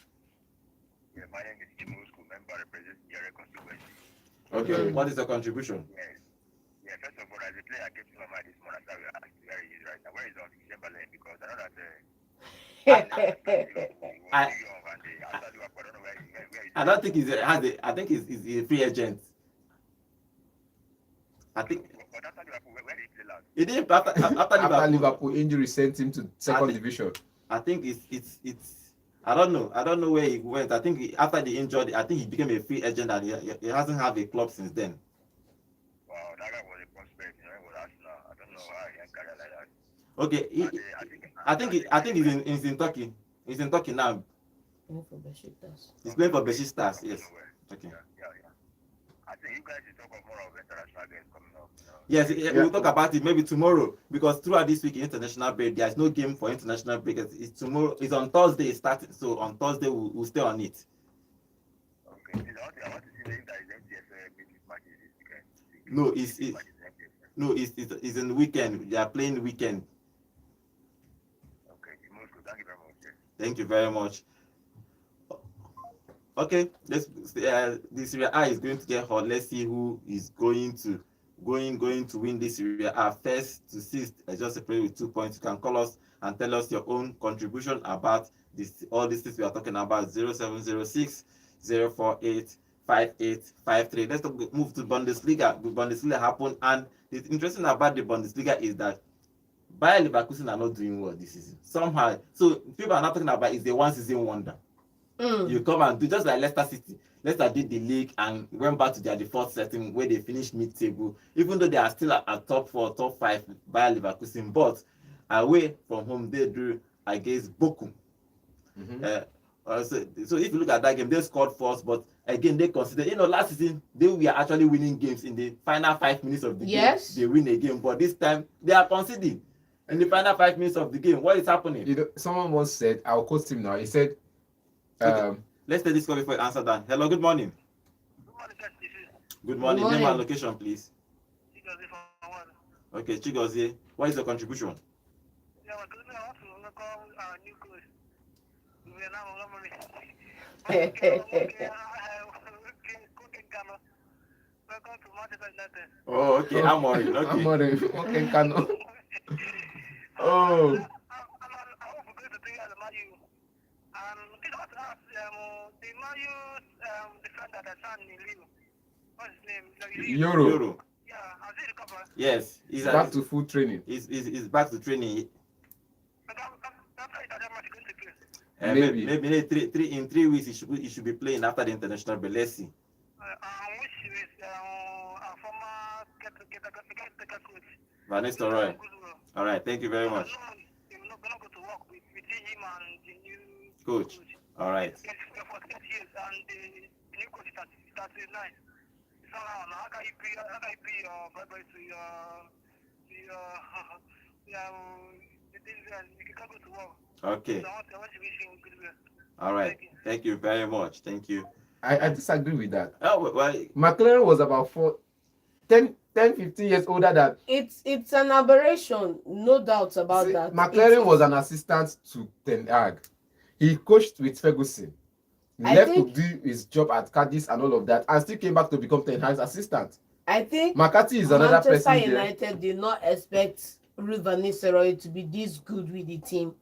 Yeah, my name is Jimosco, member representing Yare constituency. Okay, what is your contribution? Yes. Yeah, first of all, as a player, I came to my mind this morning. I started asking where he is right now. Where is on December lane? Because I know that I don't think I think he's a free agent. I think he did after Liverpool injury sent him to second division. I think it's I don't know where he went. I think after the injury, I think he became a free agent, and he hasn't had a club since then. Wow, that guy was a prospect. Was Arsenal. I don't know why he had career like that. Okay, I think he's in Turkey. He's in Turkey now. He's playing for Besiktas. Yes. Okay. Yeah. I think you guys should talk about more of international games coming up. Yes, we'll talk about it maybe tomorrow, because throughout this week international break, there's no game for international break. It's tomorrow. It's on Thursday. It started. So on Thursday we'll stay on it. Okay. I want to see if there is Npfl matches this weekend. No, it's in the weekend. They are playing the weekend. Okay, thank you very much. Thank you very much. Okay, the Serie A is going to get hot. Let's see who is going to win this Serie A. 1st to 6th, just separated with 2 points. You can call us and tell us your own contribution about all these things we are talking about. 0706 048 5-8, 5-3. Let's move to Bundesliga. The Bundesliga happened, and the interesting about the Bundesliga is that Bayer Leverkusen are not doing well this season. Somehow, so people are not talking about is a one-season wonder. You come and do just like Leicester City. Leicester did the league and went back to their default setting where they finished mid-table, even though they are still at top 4, top 5 Bayer Leverkusen. But away from home, they drew against Bochum. So if you look at that game, they scored first, but again they consider, last season they were actually winning games in the final 5 minutes of the game. They win a game, but this time they are conceding in the final 5 minutes of the game. What is happening? Someone once said, I'll quote him now. He said, okay. Let's take this call before you answer that. Hello, good morning. Good morning. Name and location, please. Okay, Chigozie, what is your contribution? Oh, okay, Amorim. Okay. Amorim. Okay, Kano. Oh. Euro. Yeah, has he recovered? Yes, he's back to full training. He's back to training. Maybe in 3 weeks he should be playing after the international, but let's see. Which is former Van Nistelrooy. All right, thank you very much. We're not going to work with him and the new coach. All right. For 10 years, and the new coach is 39. So how can you pay bye-bye to you can't go to work. Okay. So I want to wish him goodwill. All right. Thank you very much. Thank you. I disagree with that. Oh, well, McLaren was about 10, 15 years older than. It's an aberration, no doubt about that. McLaren was an assistant to Ten Hag. He coached with Ferguson. He left to do his job at Cadiz and all of that, and still came back to become Ten Hag's assistant. I think McCarthy is another person. Manchester United did not expect Ruud van Nistelrooy to be this good with the team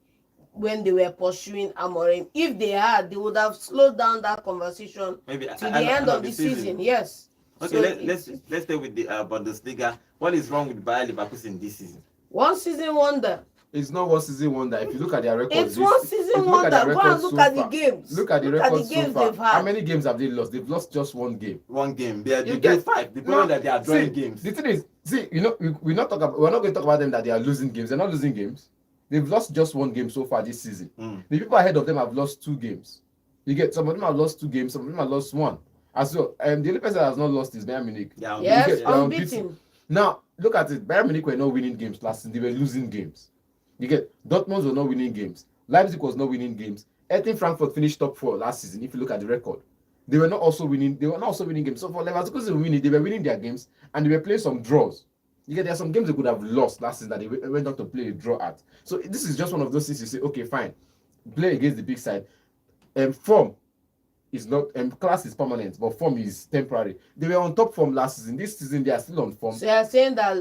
when they were pursuing Amorim. If they had, they would have slowed down that conversation maybe to the end of the season. Yes. Okay, so let's stay with the Bundesliga. What is wrong with Bayer Leverkusen this season? One season wonder. It's not one season wonder. If you look at their records, it's one season wonder. Go and look at the games. Look at the records so far. How many games have they lost? They've lost just one game. One game. They get 5. The problem that they are drawing games. The thing is, we're not going to talk about them that they are losing games. They're not losing games. They've lost just one game so far this season. The people ahead of them have lost 2 games. You get some of them have lost 2 games. Some of them have lost 1. As well, the only person that has not lost is Bayern Munich. Yes, unbeaten. Now look at it. Bayern Munich were not winning games last season. They were losing games. You get Dortmund was not winning games. Leipzig was not winning games. Frankfurt finished top 4 last season. If you look at the record, they were not also winning. They were not also winning games. So for Leverkusen they were winning their games and they were playing some draws. You get there are some games they could have lost last season that they went on to play a draw at. So this is just one of those things you say, okay, fine, play against the big side. Form is not, class is permanent, but form is temporary. They were on top form last season. This season they are still on form. So you are saying that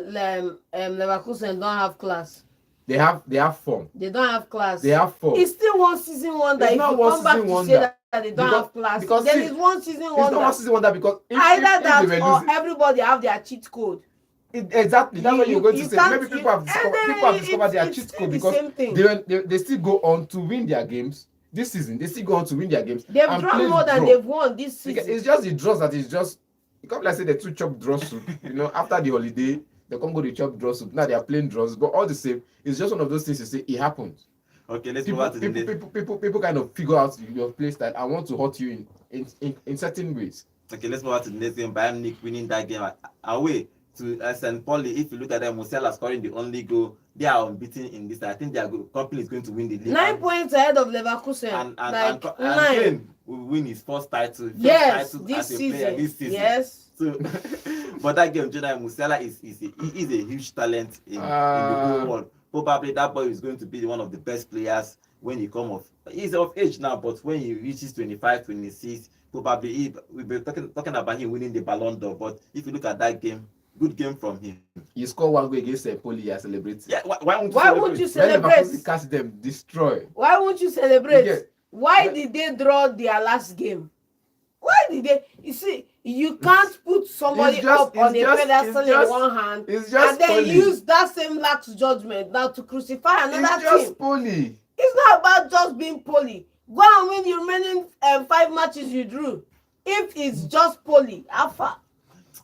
Leverkusen don't have class? They have form. They don't have class. They have form. It's still one season wonder. If you come back to say that they don't have class, then it's one season wonder. It's not one season wonder because either that or everybody have their cheat code. Exactly. That's what you're going to say. Maybe people have discovered their cheat code because they still go on to win their games. This season, they still go on to win their games. They've drawn more than they've won this season. It's just the draws that is just. You can't like say the 2 chop draw soup. After the holiday, they come go to chop draw soup. Now they are playing draws, but all the same, it's just one of those things you say it happens. Okay, let's move on to the next. People kind of figure out your play style and want to hurt you in certain ways. Okay, let's move on to the next game. Bayern Munich winning that game away to St. Pauli. If you look at them, Musiala scoring the only goal. They are unbeaten in this. I think their company is going to win the league. 9 points ahead of Leverkusen. And Kane will win his first title. Yes, title this season. Yes. So, but that game, Jonah Musiala is a huge talent in the whole world. Probably that boy is going to be one of the best players when he come of. He's of age now, but when he reaches 25, 26, probably we'll be talking about him winning the Ballon d'Or. But if you look at that game, good game from him. You score 1 goal against Poli, you are celebrating. Yeah, why won't you celebrate? Catch them, destroy. Why won't you celebrate? Why did they draw their last game? Why did they? You see, you can't put somebody up on a pedestal in one hand and then use that same lax judgment now to crucify another It's just team. poly. It's not about just being poly. Go and win the remaining 5 matches you drew. If it's just poly, alpha.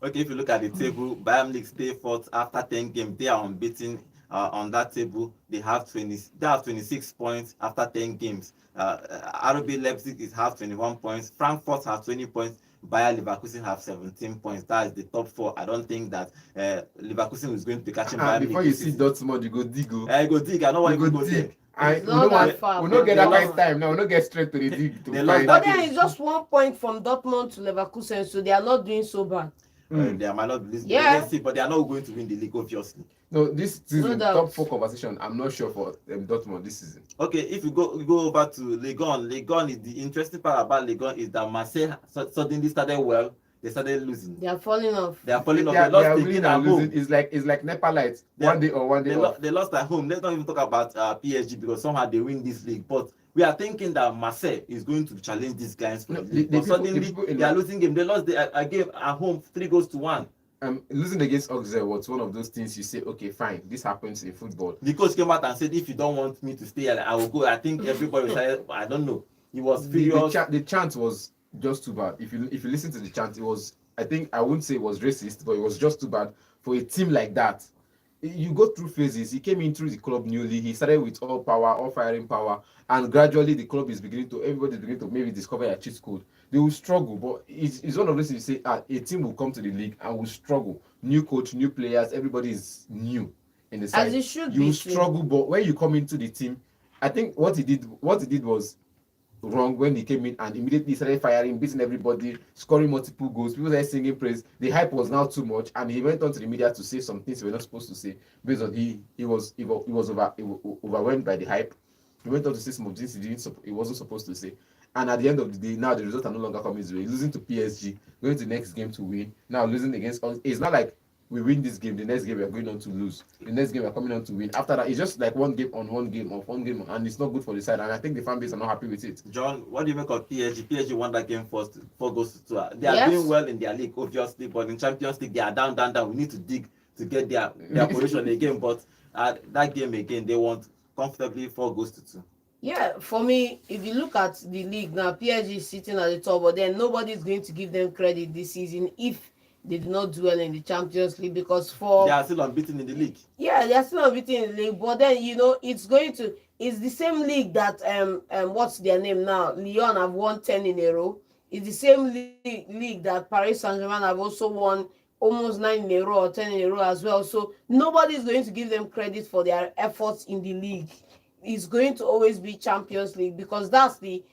Okay, if you look at the table, Bayern Munich stay fourth after 10 games. They are unbeaten on that table. They have 26 points after 10 games. RB Leipzig has 21 points. Frankfurt has 20 points. Bayer Leverkusen have 17 points. That is the top four. I don't think that Leverkusen is going to be catching Bayern Munich. Before you see Dortmund, you go dig. I go dig. I don't want to go dig. We don't get that kind of time now. We don't get straight to the dig. But then it's just 1 point from Dortmund to Leverkusen, so they are not doing so bad. They might not be let's see, but they are not going to win the league, obviously. No, this season, top 4 conversation. I'm not sure for Dortmund this season. Okay, if you go over to Ligue 1, is the interesting part about Ligue 1 is that Marseille suddenly started well. They started losing. They are falling off. They lost again at home. It's like Nepal lights. One day off. They lost at home. Let's not even talk about PSG because somehow they win this league. But we are thinking that Marseille is going to challenge these guys. But suddenly they are losing game. They lost a game at home 3-1. Losing against Auxerre was one of those things you say, okay, fine, this happens in football. The coach came out and said, if you don't want me to stay, I will go. I think everybody said, I don't know. He was furious. The chant was just too bad. If you listen to the chant, it was, I think, I wouldn't say it was racist, but it was just too bad for a team like that. You go through phases. He came into the club newly. He started with all power, all firing power, and gradually the club is everybody's beginning to maybe discover a cheat code. They will struggle, but it's one of those things you say, a team will come to the league and will struggle. New coach, new players, everybody is new in the side. As it should you be. You struggle, but when you come into the team, I think what he did was wrong when he came in and immediately started firing, beating everybody, scoring multiple goals. People started singing praise. The hype was now too much, and he went on to the media to say some things he was not supposed to say based on he was overwhelmed by the hype. He went on to say some things he wasn't supposed to say. And at the end of the day, now the results are no longer coming his way. Losing to PSG, going to the next game to win. Now losing against us. It's not like we win this game, the next game we are going on to lose. The next game we are coming on to win. After that, it's just like one game on, and it's not good for the side. And I think the fan base are not happy with it. John, what do you make of PSG? PSG won that game first, 4 goals to 2. They are doing well in their league, obviously, but in Champions League, they are down. We need to dig to get their position again. But that game again, they won comfortably 4 goals to 2. Yeah, for me, if you look at the league now, PSG is sitting at the top, but then nobody's going to give them credit this season if they do not do well in the Champions League, because they are still unbeaten in the league. Yeah, they are still unbeaten in the league, but then it's the same league that what's their name now? Lyon have won 10 in a row. It's the same league that Paris Saint-Germain have also won almost 9 in a row or 10 in a row as well. So nobody's going to give them credit for their efforts in the league. It's going to always be Champions League, because that's the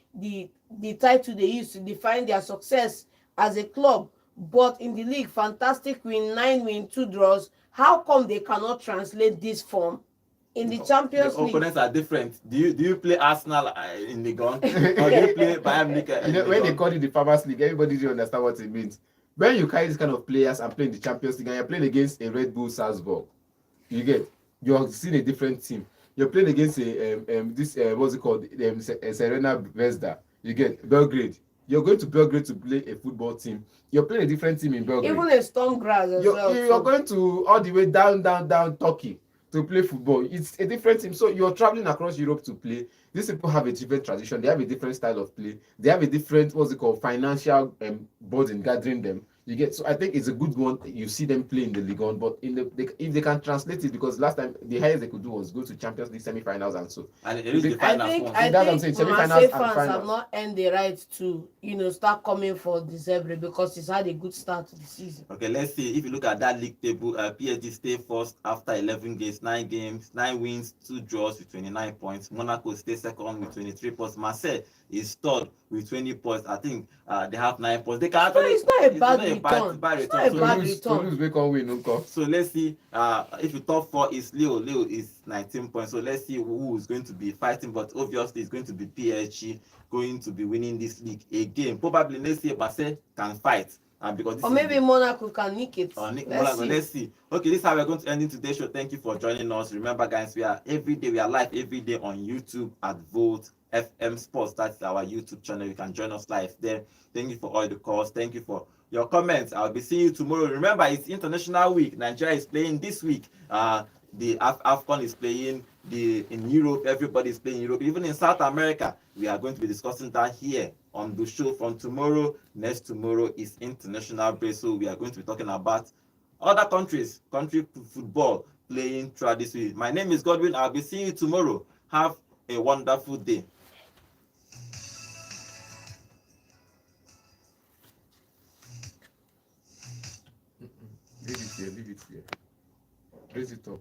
title they use to define their success as a club. But in the league, fantastic win, 9 win, 2 draws. How come they cannot translate this form in the Champions League? The opponents are different. Do you play Arsenal in Ligue 1 or do you play Bayern Munich? When they call it the Farmers League, everybody do understand what it means. When you carry this kind of players and play in the Champions League and you're playing against a Red Bull Salzburg, you're seeing a different team. You're playing against what's it called? Serena Vesda. You get Belgrade. You're going to Belgrade to play a football team. You're playing a different team in Belgrade. Even a Storm Graz as well. You're going to all the way down Turkey to play football. It's a different team. So you're traveling across Europe to play. These people have a different tradition. They have a different style of play. They have a different, financial burden gathering them. You get, so I think it's a good one. You see them play in the Ligue 1, but if they can translate it, because last time the highest they could do was go to Champions League semi-finals and so. And it is the finals. I think Marseille fans have not earned the right to start coming for the Zebra, because it's had a good start to the season. Okay, let's see. If you look at that league table, PSG stay first after 11 games, 9 wins, 2 draws with 29 points. Monaco stay second with 23 points. Marseille is third with 20 points. I think they have 9 points. They can actually, it's not a bad return. So let's see. If the top 4 is Leo is 19 points. So let's see who is going to be fighting. But obviously, it's going to be PSG going to be winning this league again. Probably let's see if Marseille can fight. Because maybe Monaco can nick it. Let's see. Okay, this is how we're going to end in today's show. Thank you for joining us. Remember, guys, we are live every day on YouTube at Vote FM Sports. That's our YouTube channel. You can join us live there. Thank you for all the calls. Thank you for your comments. I'll be seeing you tomorrow. Remember, it's International Week. Nigeria is playing this week. The AFCON is playing in Europe. Everybody is playing in Europe. Even in South America, we are going to be discussing that here on the show from tomorrow. Next tomorrow is international break, so we are going to be talking about other countries, country football playing throughout this week. My name is Godwin. I'll be seeing you tomorrow. Have a wonderful day. Leave it here. Raise it up.